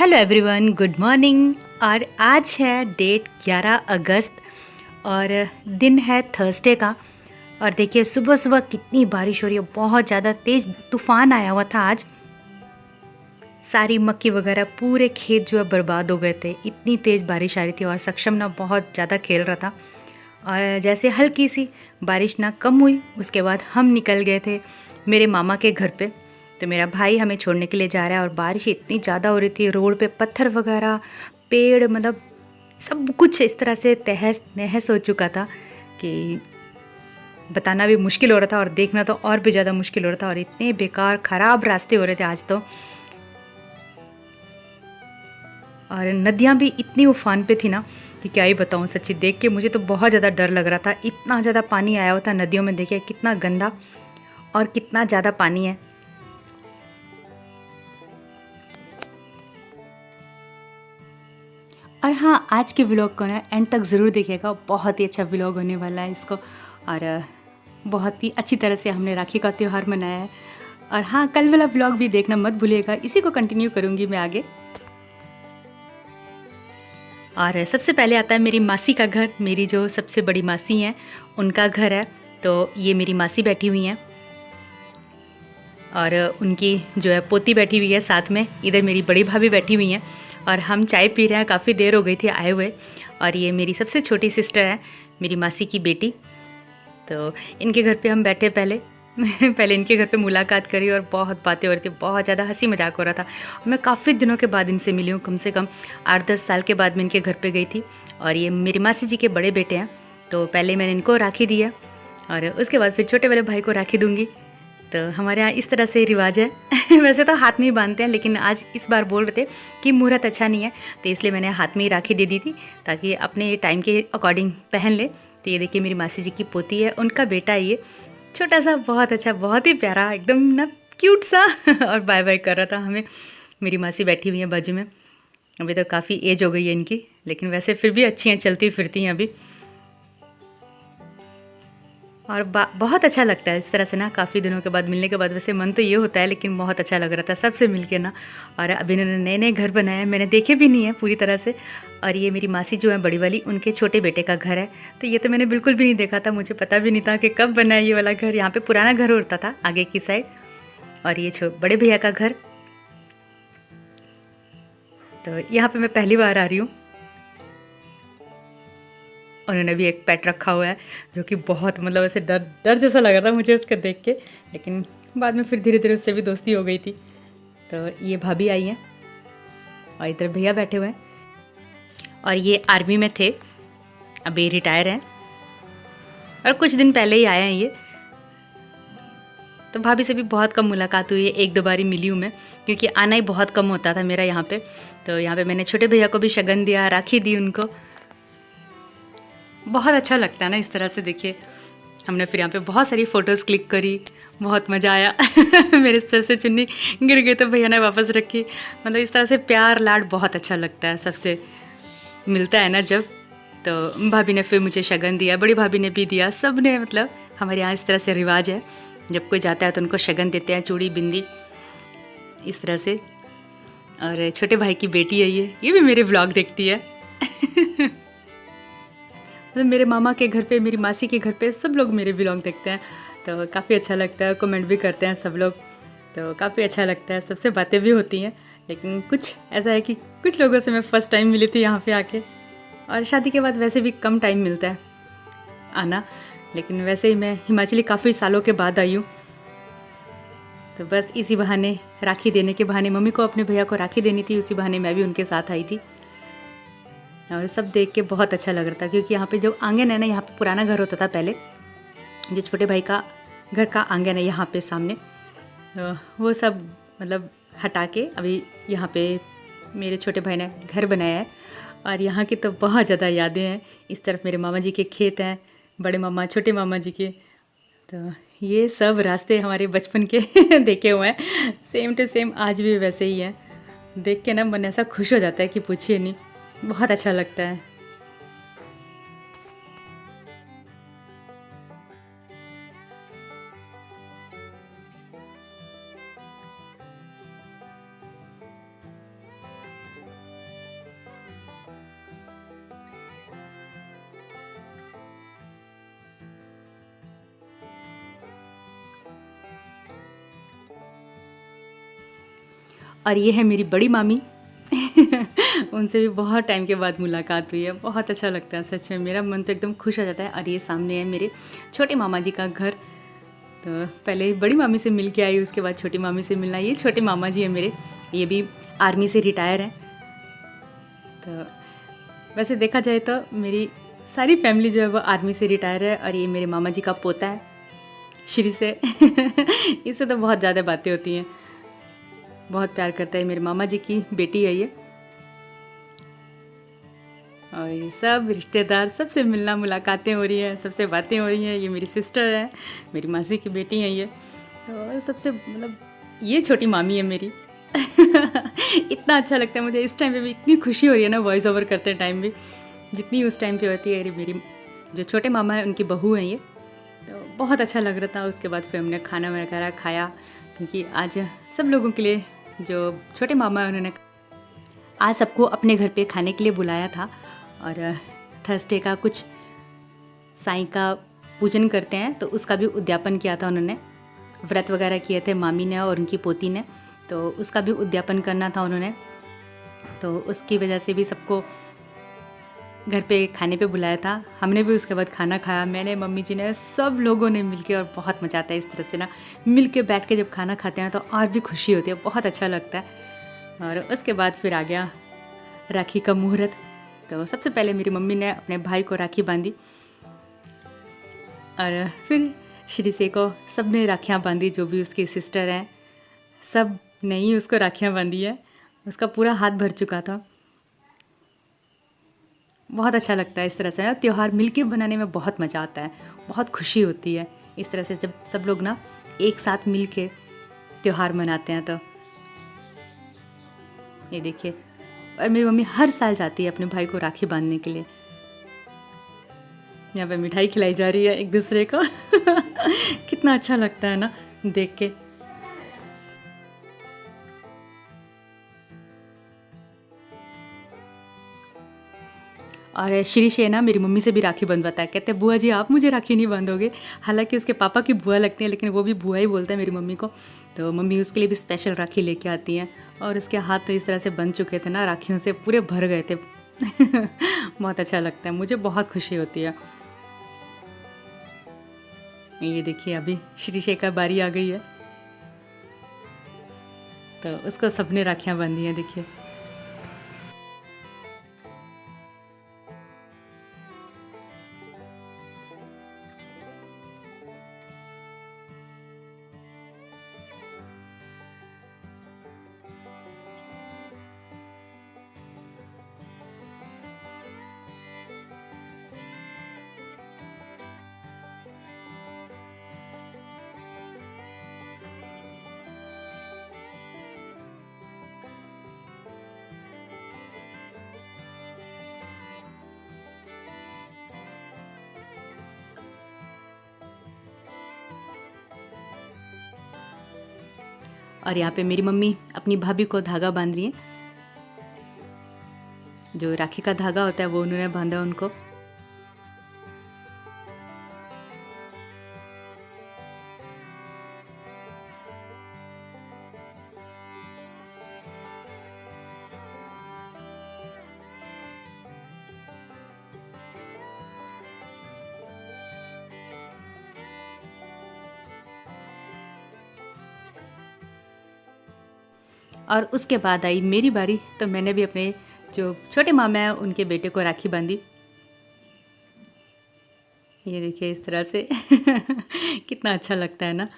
Hello everyone, good morning. और आज है डेट 11 अगस्त और दिन है थर्सडे का। और देखिए सुबह सुबह कितनी बारिश हो रही है, बहुत ज़्यादा तेज़ तूफ़ान आया हुआ था आज। सारी मक्की वगैरह पूरे खेत जो है बर्बाद हो गए थे, इतनी तेज़ बारिश आ रही थी। और सक्षम ना बहुत ज़्यादा खेल रहा था और जैसे हल्की सी बारिश ना कम हुई उसके बाद हम निकल गए थे मेरे मामा के घर पे। तो मेरा भाई हमें छोड़ने के लिए जा रहा है और बारिश इतनी ज़्यादा हो रही थी, रोड पे पत्थर वगैरह, पेड़, मतलब सब कुछ इस तरह से तहस नहस हो चुका था कि बताना भी मुश्किल हो रहा था और देखना तो और भी ज़्यादा मुश्किल हो रहा था। और इतने बेकार ख़राब रास्ते हो रहे थे आज तो। और नदियाँ भी इतनी उफान पे थी ना कि क्या ही बताऊँ। सच्ची देख के मुझे तो बहुत ज़्यादा डर लग रहा था, इतना ज़्यादा पानी आया हुआ था नदियों में। देखिए कितना गंदा और कितना ज़्यादा पानी है। और हाँ, आज के व्लॉग को ना एंड तक ज़रूर देखिएगा, बहुत ही अच्छा व्लॉग होने वाला है इसको। और बहुत ही अच्छी तरह से हमने राखी का त्यौहार मनाया है। और हाँ, कल वाला व्लॉग भी देखना मत भूलिएगा, इसी को कंटिन्यू करूँगी मैं आगे। और सबसे पहले आता है मेरी मासी का घर। मेरी जो सबसे बड़ी मासी हैं उनका घर है। तो ये मेरी मासी बैठी हुई हैं और उनकी जो है पोती बैठी हुई है साथ में। इधर मेरी बड़ी भाभी बैठी हुई हैं और हम चाय पी रहे हैं, काफ़ी देर हो गई थी आए हुए। और ये मेरी सबसे छोटी सिस्टर है, मेरी मासी की बेटी। तो इनके घर पे हम बैठे पहले पहले इनके घर पे मुलाकात करी और बहुत बातें हो रही थी, बहुत ज़्यादा हंसी मजाक हो रहा था। मैं काफ़ी दिनों के बाद इनसे मिली हूँ, कम से कम 8-10 साल के बाद मैं इनके घर पे गई थी। और ये मेरी मासी जी के बड़े बेटे हैं। तो पहले मैंने इनको राखी दी है और उसके बाद फिर छोटे वाले भाई को राखी दूँगी। तो हमारे यहाँ इस तरह से रिवाज है वैसे तो हाथ में ही बांधते हैं, लेकिन आज इस बार बोल रहे थे कि मुहूर्त अच्छा नहीं है, तो इसलिए मैंने हाथ में ही राखी दे दी थी ताकि अपने टाइम के अकॉर्डिंग पहन ले। तो ये देखिए मेरी मासी जी की पोती है, उनका बेटा है ये, छोटा सा, बहुत अच्छा, बहुत ही प्यारा, एकदम ना क्यूट सा और बाय बाय कर रहा था हमें। मेरी मासी बैठी हुई है बाजू में। अभी तो काफ़ी एज हो गई है इनकी, लेकिन वैसे फिर भी अच्छी हैं, चलती फिरती हैं अभी। और बहुत अच्छा लगता है इस तरह से ना, काफ़ी दिनों के बाद मिलने के बाद। वैसे मन तो ये होता है, लेकिन बहुत अच्छा लग रहा था सबसे मिलके ना। और अभी इन्होंने नए नए घर बनाए हैं, मैंने देखे भी नहीं है पूरी तरह से। और ये मेरी मासी जो है बड़ी वाली, उनके छोटे बेटे का घर है। तो ये तो मैंने बिल्कुल भी नहीं देखा था, मुझे पता भी नहीं था कि कब बना है ये वाला घर। यहाँ पे पुराना घर होता था आगे की साइड, और ये बड़े भैया का घर। तो यहाँ पे मैं पहली बार आ रही हूँ। उन्होंने भी एक पेट रखा हुआ है जो कि बहुत, मतलब ऐसे डर डर जैसा लग रहा था मुझे उसको देख के, लेकिन बाद में फिर धीरे धीरे उससे भी दोस्ती हो गई थी। तो ये भाभी आई हैं और इधर भैया बैठे हुए हैं। और ये आर्मी में थे, अभी रिटायर हैं और कुछ दिन पहले ही आए हैं ये। तो भाभी से भी बहुत कम मुलाकात हुई है, एक दो बार ही मिली हूँ मैं, क्योंकि आना ही बहुत कम होता था मेरा यहाँ पे। तो यहाँ पे मैंने छोटे भैया को भी शगन दिया, राखी दी उनको। बहुत अच्छा लगता है ना इस तरह से। देखिए हमने फिर यहाँ पे बहुत सारी फ़ोटोज़ क्लिक करी, बहुत मज़ा आया मेरे सर से चुन्नी गिर गई तो भैया ने वापस रखी। मतलब इस तरह से प्यार लाड बहुत अच्छा लगता है, सबसे मिलता है ना जब। तो भाभी ने फिर मुझे शगन दिया, बड़ी भाभी ने भी दिया, सब ने, मतलब हमारे यहाँ इस तरह से रिवाज है, जब कोई जाता है तो उनको शगन देते हैं, चूड़ी बिंदी इस तरह से। और छोटे भाई की बेटी है ये भी मेरे ब्लॉग देखती है मतलब मेरे मामा के घर पे, मेरी मासी के घर पे सब लोग मेरे व्लॉग देखते हैं। तो काफ़ी अच्छा लगता है, कमेंट भी करते हैं सब लोग। तो काफ़ी अच्छा लगता है, सबसे बातें भी होती हैं। लेकिन कुछ ऐसा है कि कुछ लोगों से मैं फ़र्स्ट टाइम मिली थी यहाँ पे आके, और शादी के बाद वैसे भी कम टाइम मिलता है आना। लेकिन वैसे ही मैं हिमाचली काफ़ी सालों के बाद आई हूँ। तो बस इसी बहाने, राखी देने के बहाने, मम्मी को अपने भैया को राखी देनी थी, उसी बहाने मैं भी उनके साथ आई थी। और सब देख के बहुत अच्छा लग रहा था, क्योंकि यहाँ पे जो आंगन है ना, यहाँ पे पुराना घर होता था पहले, जो छोटे भाई का घर का आंगन है यहाँ पे सामने, तो वो सब मतलब हटा के अभी यहाँ पे मेरे छोटे भाई ने घर बनाया है। और यहाँ की तो बहुत ज़्यादा यादें हैं। इस तरफ मेरे मामा जी के खेत हैं, बड़े मामा, छोटे मामा जी के। तो ये सब रास्ते हमारे बचपन के देखे हुए हैं, सेम टू सेम आज भी वैसे ही है। देख के ना मन ऐसा खुश हो जाता है कि पूछिए नहीं, बहुत अच्छा लगता है। और ये है मेरी बड़ी मामी। उनसे भी बहुत टाइम के बाद मुलाकात हुई है, बहुत अच्छा लगता है सच में, मेरा मन तो एकदम खुश हो जाता है। और ये सामने है मेरे छोटे मामा जी का घर। तो पहले बड़ी मामी से मिल के आई, उसके बाद छोटी मामी से मिलना। ये छोटे मामा जी हैं मेरे, ये भी आर्मी से रिटायर हैं। तो वैसे देखा जाए तो मेरी सारी फैमिली जो है वो आर्मी से रिटायर है। और ये मेरे मामा जी का पोता है श्री से। इससे तो बहुत ज़्यादा बातें होती हैं, बहुत प्यार करता है। मेरे मामा जी की बेटी है ये। और ये सब रिश्तेदार, सबसे मिलना मुलाकातें हो रही हैं, सबसे बातें हो रही हैं। ये मेरी सिस्टर है, मेरी मासी की बेटी है ये। तो सबसे मतलब ये छोटी मामी है मेरी। इतना अच्छा लगता है मुझे इस टाइम पे भी, इतनी खुशी हो रही है ना वॉइस ओवर करते टाइम भी, जितनी उस टाइम पे होती है। अरे मेरी जो छोटे मामा है उनकी बहू हैं ये। तो बहुत अच्छा लग रहा था। उसके बाद फिर हमने खाना वगैरह खाया, क्योंकि आज सब लोगों के लिए, जो छोटे मामा है उन्होंने आज सबको अपने घर पे खाने के लिए बुलाया था। और थर्सडे का कुछ साईं का पूजन करते हैं, तो उसका भी उद्यापन किया था उन्होंने। व्रत वगैरह किए थे मामी ने और उनकी पोती ने, तो उसका भी उद्यापन करना था उन्होंने। तो उसकी वजह से भी सबको घर पे खाने पे बुलाया था। हमने भी उसके बाद खाना खाया, मैंने, मम्मी जी ने, सब लोगों ने मिलके। और बहुत मज़ा आता है इस तरह से ना, मिल के बैठ के जब खाना खाते हैं तो और भी खुशी होती है, बहुत अच्छा लगता है। और उसके बाद फिर आ गया राखी का मुहूर्त। तो सबसे पहले मेरी मम्मी ने अपने भाई को राखी बांधी, और फिर श्री से को सब ने राखियाँ बांधी, जो भी उसकी सिस्टर हैं सब ने ही उसको राखियाँ बांधी है। उसका पूरा हाथ भर चुका था। बहुत अच्छा लगता है इस तरह से ना, त्यौहार मिलके बनाने में बहुत मज़ा आता है, बहुत खुशी होती है इस तरह से जब सब लोग ना एक साथ मिल के त्यौहार मनाते हैं। तो ये देखिए, और मेरी मम्मी हर साल जाती है अपने भाई को राखी बांधने के लिए। यहाँ पे मिठाई खिलाई जा रही है एक दूसरे को। कितना अच्छा लगता है ना देख के। और श्री से ना मेरी मम्मी से भी राखी बंधवाता है, कहते हैं बुआ जी आप मुझे राखी नहीं बांधोगे। हालांकि उसके पापा की बुआ लगती है, लेकिन वो भी बुआ ही बोलता है मेरी मम्मी को। तो मम्मी उसके लिए भी स्पेशल राखी लेके आती हैं। और उसके हाथ तो इस तरह से बन चुके थे ना, राखियों से पूरे भर गए थे। बहुत अच्छा लगता है, मुझे बहुत खुशी होती है। ये देखिए अभी श्री से का बारी आ गई है, तो उसको सबने राखियाँ बांधी हैं देखिए। और यहाँ पे मेरी मम्मी अपनी भाभी को धागा बांध रही है। जो राखी का धागा होता है वो उन्होंने बांधा उनको। और उसके बाद आई मेरी बारी, तो मैंने भी अपने जो छोटे मामा हैं उनके बेटे को राखी बांधी। ये देखिए इस तरह से। कितना अच्छा लगता है ना।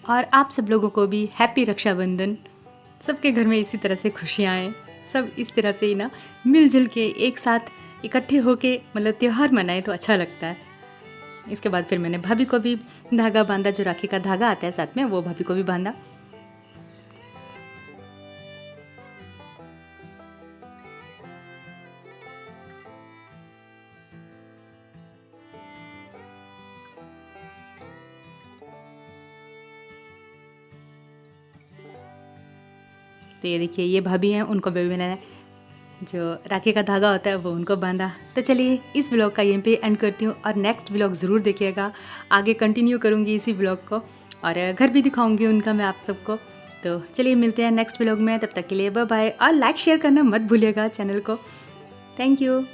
और आप सब लोगों को भी हैप्पी रक्षाबंधन। सबके घर में इसी तरह से खुशियाँ आएँ, सब इस तरह से ही ना मिलजुल के एक साथ इकट्ठे होके मतलब त्यौहार मनाएं तो अच्छा लगता है। इसके बाद फिर मैंने भाभी को भी धागा बांधा, जो राखी का धागा आता है साथ में, वो भाभी को भी बांधा। तो ये देखिए ये भाभी हैं, उनको भी मैंने जो राखी का धागा होता है वो उनको बांधा। तो चलिए इस ब्लॉग का यहीं पे एंड करती हूँ, और नेक्स्ट ब्लॉग ज़रूर देखिएगा, आगे कंटिन्यू करूँगी इसी ब्लॉग को। और घर भी दिखाऊंगी उनका मैं आप सबको। तो चलिए मिलते हैं नेक्स्ट व्लॉग में, तब तक के लिए बाय बाय, और लाइक शेयर करना मत भूलिएगा चैनल को। Thank you.